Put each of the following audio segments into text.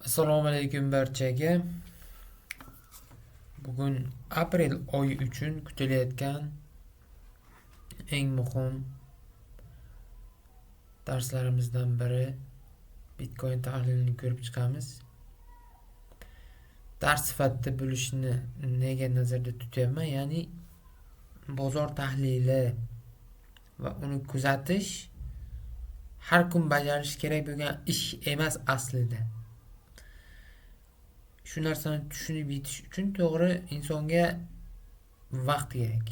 Assalomu alaykum barchaga. Bugun aprel oyi uchun kutilayotgan eng muhim darslarimizdan biri Bitcoin tahlilini ko'rib chiqamiz. Dars sifatida bo'lishini nega nazarda tutyapman? Ya'ni bozor tahlili va uni kuzatish har kun bajarish kerak bo'lgan ish emas aslida. Shu narsani tushunib yetish uchun to'g'ri insonga vaqt kerak.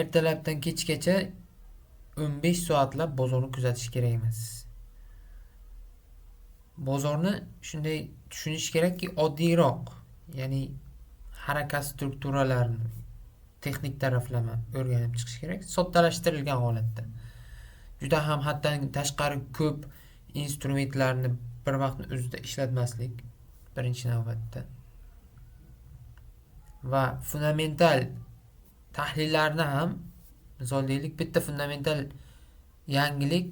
Ertalabdan kechgacha 15 soatlab bozorni kuzatish kerak emas. Bozorni shunday tushunish kerakki, oddiyroq, ya'ni harakat strukturalarini texnik taraflama o'rganib chiqish kerak, soddalashtirilgan holatda. Juda ham haddan tashqari ko'p instrumentlarni bir vaqtni o'zida ishlatmaslik birinchi navbatda va fundamental tahlillarni ham, misol deylik, bitta fundamental yangilik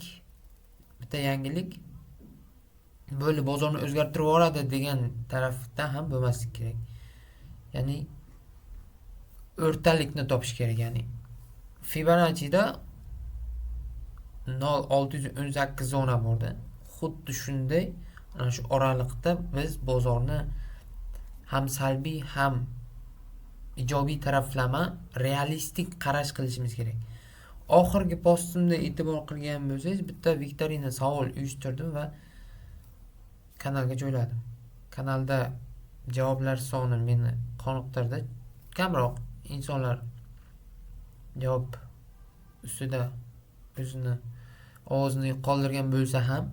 bo'ldi bozorni o'zgartirib yuboradi degan tarafdan ham bo'lmaslik kerak. Ya'ni o'rtalikni topish kerak. Ya'ni Fibonacci'da 0,618 zona bordi. Xuddi shunday ana shu oraliqda biz bozorni ham salbiy ham ijobiy taraflama realistik qarash qilishimiz kerak. Oxirgi postimda e'tibor qilgan bo'lsangiz, bitta viktorina savol uyushtirdim va kanalga joyladim. Kanalda javoblar soni meni qoniqtirdi. Kamroq insonlar javob ustida o'zini ovozini qoldirgan bo'lsa ham,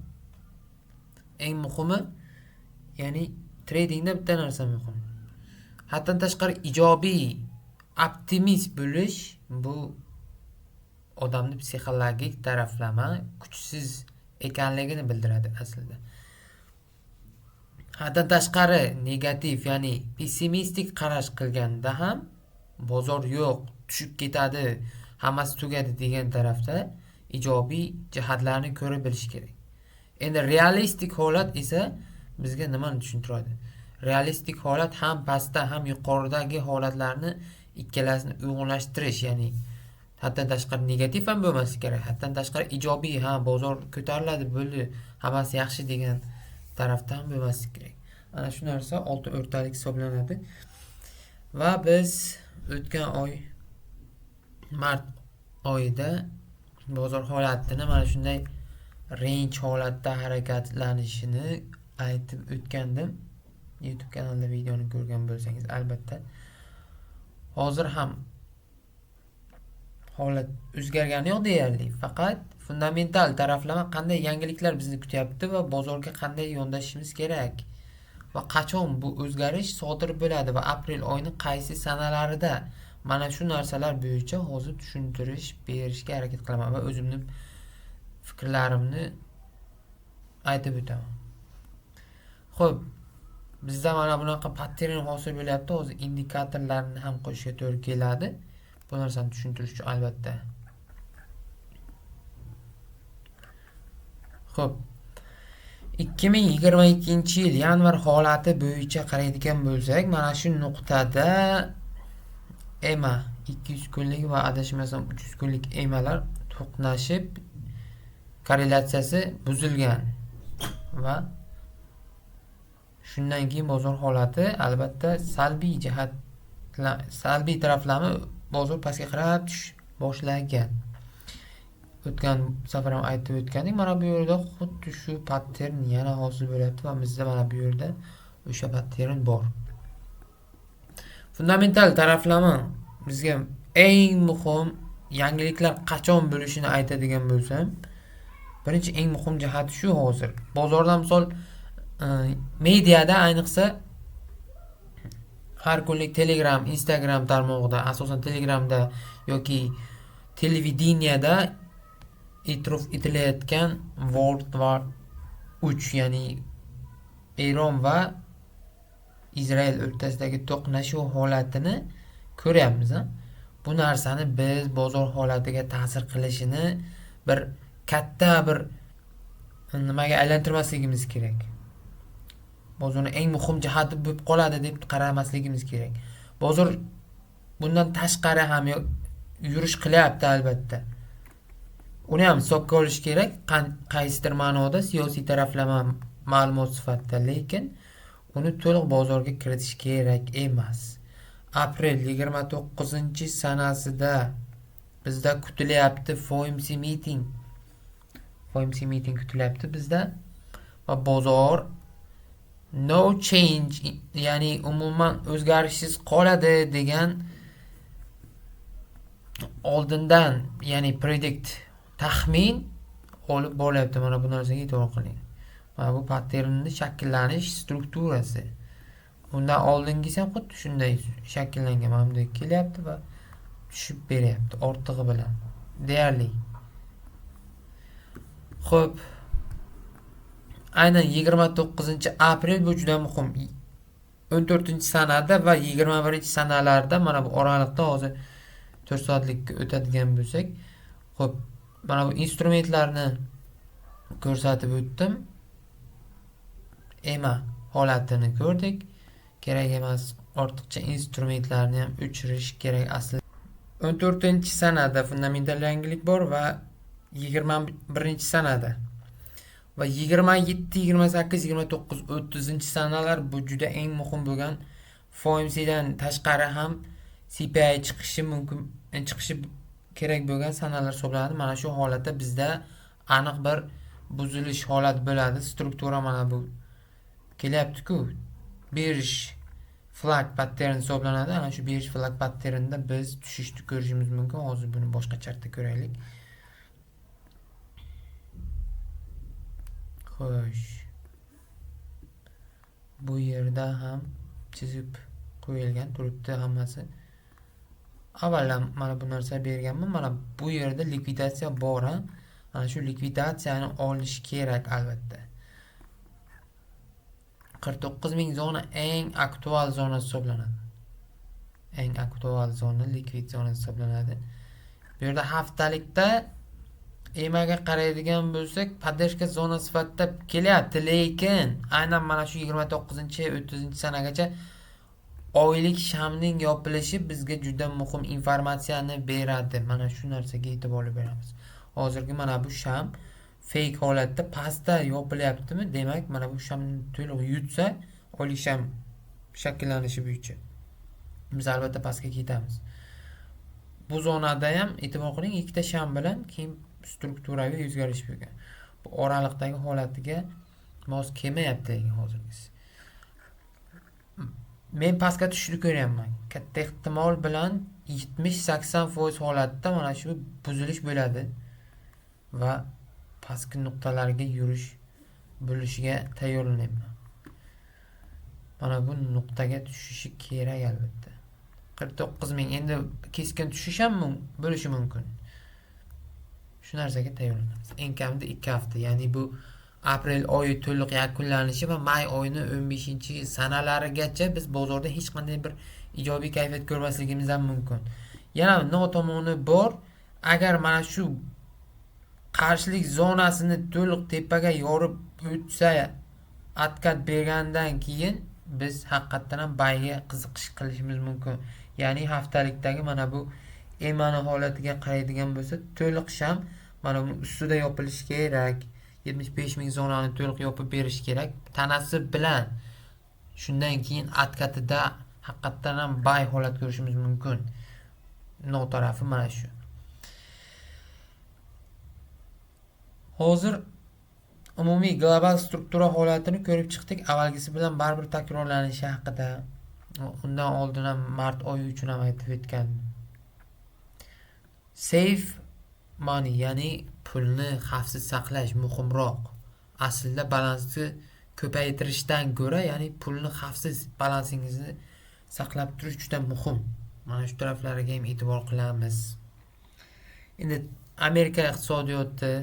eng muhimi, ya'ni tradingda bitta narsa muhim. Haddan tashqari ijobiy, optimist bo'lish bu odamni psixologik taraflama kuchsiz ekanligini bildiradi aslida. Haddan tashqari negativ, ya'ni pessimistik qarash qilganda ham bozor yo'q, tushib ketadi, hammasi tugadi degan tarafda ijobiy jihatlarni ko'rib bilish kerak. Endi realistik holat esa bizga nimani tushuntiradi? Realistik holat ham pastda ham yuqoridagi holatlarni ikkalasini uyg'unlashtirish, ya'ni haddan tashqari negativ ham bo'lmasi kerak, haddan tashqari ijobiy, bozor ko'tariladi, bo'ldi, hammasi yaxshi degan tarafda ham bo'lmasi kerak. Ana shu narsa olti o'rtalik hisoblanadi. Va biz o'tgan oy mart oyida bozor holatini mana shunday range holatda harakatlanishini aytib o'tgandim. YouTube kanalida videoni ko'rgan bo'lsangiz albatta. Hozir ham holat o'zgargani yo'q deyarli, faqat fundamental taraflama qanday yangiliklar bizni kutyapti va bozorga qanday yondashishimiz kerak va qachon bu o'zgarish sodir bo'ladi va aprel oyining qaysi sanalarida, mana shu narsalar bo'yicha hozir tushuntirish berishga harakat qilaman va o'zimning fikrlarimni aytib o'taman. Xo'p, bizda mana bunaqa pattern hosil bo'lyapti. Hozir indikatorlarni ham qo'shishga to'g'ri keladi. Bu narsani tushuntirish uchun albatta. Xo'p, 2022-yil yanvar holati bo'yicha qaraydigan bo'lsak, mana shu nuqtada EMA 200 kunlik va adashmasam 300 kunlik EMAlar to'qnashib korrelyatsiyasi buzilgan va shundan keyin bozor holati albatta salbiy taraflama bozor pastga qarab tush boshlagan. O'tgan safar ham aytib o'tgandik, mana bu yerda xuddi shu pattern yana hosil bo'lyapti va bizda mana bu yerda o'sha pattern bor. Fundamental taraflama bizga eng muhim yangiliklar qachon bo'lishini aytadigan bo'lsam, birinchi eng muhim jihati shu. Hozir bozorda misol mediada, ayniqsa har kunlik Telegram, Instagram tarmog'ida, asosan Telegramda yoki televideniyada e'tirof etilayotgan World War 3, ya'ni Eron va Izrael o'rtasidagi to'qnashuv holatini ko'ryapmiz. Bu narsani biz bozor holatiga ta'sir qilishini bir katta bir nimaga aylantirmasligimiz kerak. Bozorni eng muhim jihati bo'lib qoladi deb qaramasligimiz kerak. Bozor bundan tashqari ham yurish qilyapti albatta. Uni ham hisobga olish kerak, qaysidir ma'noda siyosiy taraflama ma'lumot sifatida, lekin uni to'liq bozorga kiritish kerak emas. Aprel 29-sanasida bizda kutilyapti FOMC meeting. FOMC meeting kutilyapti bizda va bozor no change, ya'ni umuman o'zgarishsiz qoladi degan oldindan, ya'ni predict, taxmin olib boryapti. Mana bu narsaga e'tibor qiling. Mana bu patternning shakllanish strukturasi. Undan oldingisi ham xuddi shunday shakllangan, mana bunday kelyapti va tushib beryapti ortig'i bilan deyarli. Xo'p, aynan 29-aprel bu juda muhim. 14-sanada va 21-sanalarda mana bu oraliqda hozir 4 soatlikka o'tadigan bo'lsak, xo'p, mana bu instrumentlarni ko'rsatib o'tdim. EMA holatini ko'rdik. Kerak emas ortiqcha instrumentlarni ham o'chirish kerak aslida. 14-sanada fundamental yangilik bor va 21-sanada va 27, 28, 29, 30-sanalar bu juda eng muhim bo'lgan. FOMCdan tashqari ham CPI chiqishi mumkin, chiqishi kerak bo'lgan sanalar hisoblanadi. Mana shu holatda bizda aniq bir buzilish holat bo'ladi. Struktura mana bu kelyapti-ku. Bearish flag pattern hisoblanadi. Ana shu bearish flag patternda biz tushishni ko'rishimiz mumkin. Hozir buni boshqa chartda ko'raylik. Xo'sh. Bu yerda ham chizib qo'yilgan turibdi hammasi. Avvaldan mana bu narsa berganman. Mana bu yerda likvidatsiya bor. Ana shu likvidatsiyani olish kerak albatta. 49,000 zona eng aktual zona hisoblanadi. Eng aktual zona likvid zona hisoblanadi. Bu yerda haftalikda EMAga qaraydigan bo'lsak, podдержка zona sifatida kelyapti, lekin aynan mana shu 29-30-sanagacha oylik shamning yopilishi bizga juda muhim informatsiyani beradi. Mana shu narsaga e'tibor beramiz. Hozirgi mana bu sham fake holatda pastda yopilyaptimi? Demak, mana bu shamni to'liq yutsa, oylik sham shakllanishi bo'yicha biz albatta pastga ketamiz. Bu zonada ham e'tibor qiling, ikkita sham bilan keyin strukturaviy o'zgarish bo'lgan. Bu oraliqdagi holatiga mos kelmayapti lekin hozirgisi. Men pastga tushishni ko'ryapman. Katta ehtimol bilan 70-80% holatda mana shu buzilish bo'ladi va pastki nuqtalarga yurish bo'lishiga tayyorlanayman. Mana bu nuqtaga tushishi kerak albatta. 49,000 endi keskin tushish ham bo'lishi mumkin. Shu narsaga tayyorlanamiz. Eng kamida 2 hafta, ya'ni bu aprel oyi to'liq yakunlanishi va may oyining 15-sanalarigacha biz bozorda hech qanday bir ijobiy kayfiyat ko'rmasligimiz ham mumkin. Yana notomoni bor. Agar mana shu qarshilik zonasini to'liq tepaga yorib o'tsa, atkat bergandan keyin biz haqiqatan ham bayga qiziqish qilishimiz mumkin. Ya'ni haftalikdagi mana bu EMAning holatiga qaraydigan bo'lsa, to'liq sham mana bu ustida yopilishi kerak. 75,000 zonani to'liq yopib berish kerak tanasi bilan. Shundan keyin atkatida haqiqatan ham bay holat ko'rishimiz mumkin. No tarafi mana shu. Hozir umumiy global struktura holatini ko'rib chiqdik. Avvalgisi bilan baribir takrorlanishi haqida. Undan oldin ham mart oyi uchun ham aytib o'tgandim. Safe money, ya'ni pulni xavfsiz saqlash muhimroq. Aslida balansni ko'paytirishdan ko'ra, ya'ni pulni xavfsiz balansingizni saqlab turish juda muhim. Mana shu taraflariga ham e'tibor qilamiz. Endi Amerika iqtisodiyoti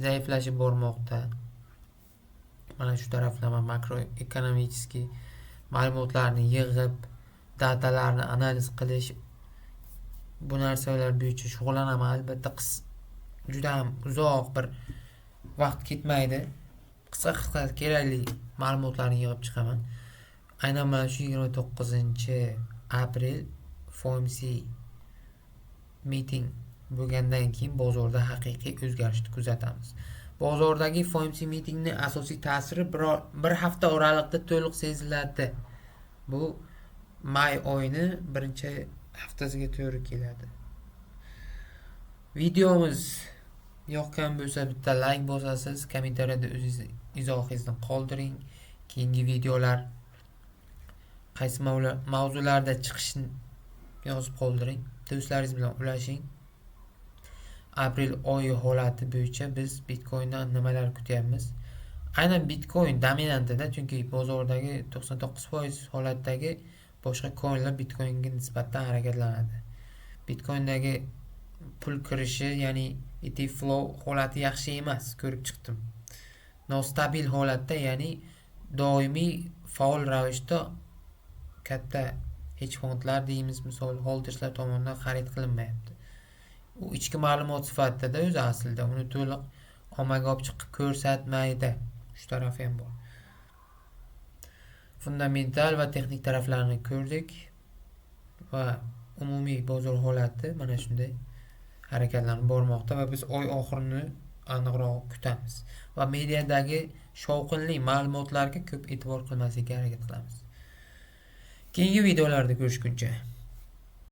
zaiflashib bormoqda. Mana shu taraflama makroekonomik ma'lumotlarni yig'ib, datalarni analiz qilish, bu narsalar bo'yicha shug'ullanaman. Albatta juda ham uzoq bir vaqt ketmaydi. Qisqa kerakli ma'lumotlarni yig'ib chiqaman. Aynan mana shu 29-aprel FOMC meeting bo'lgandan keyin bozorda haqiqiy o'zgarishni kuzatamiz. Bozordagi FOMC meetingning asosiy ta'siri bir hafta oralig'ida to'liq seziladi. Bu may oyini birinchi haftasiga to'g'ri keladi. Videomiz yoqqan bo'lsa bitta like bosasiz, kommentariyada o'zingiz izohingizni qoldiring. Keyingi videolar qaysi mavzularda chiqishini yozib qoldiring. Do'stlaringiz bilan ulashing. Aprel oyi holati bo'yicha biz Bitcoindan nimalar kutyapmiz? Aynan Bitcoin dominantida, chunki bozordagi 99% holatdagi boshqa coinlar Bitcoinga nisbatan harakatlanadi. Bitcoindagi pul kirishi, ya'ni ETF flow holati yaxshi emas, ko'rib chiqdim. Nostabil holatda, ya'ni doimiy faol ravishda katta hedge fondlar deymiz, misol holderslar tomonidan xarid qilinmayapti. U ichki ma'lumot sifatida o'zi aslida uni to'liq ommaga olib chiqib ko'rsatmaydi. Shu tarafi ham bor. Fundamental va texnik taraflarni ko'rdik va umumiy bozor holati mana shunday harakatlanib bormoqda va biz oy oxirini aniqroq kutamiz va mediadagi shovqinli ma'lumotlarga ko'p e'tibor qilmaslikka harakat qilamiz. Keyingi videolarda ko'rishguncha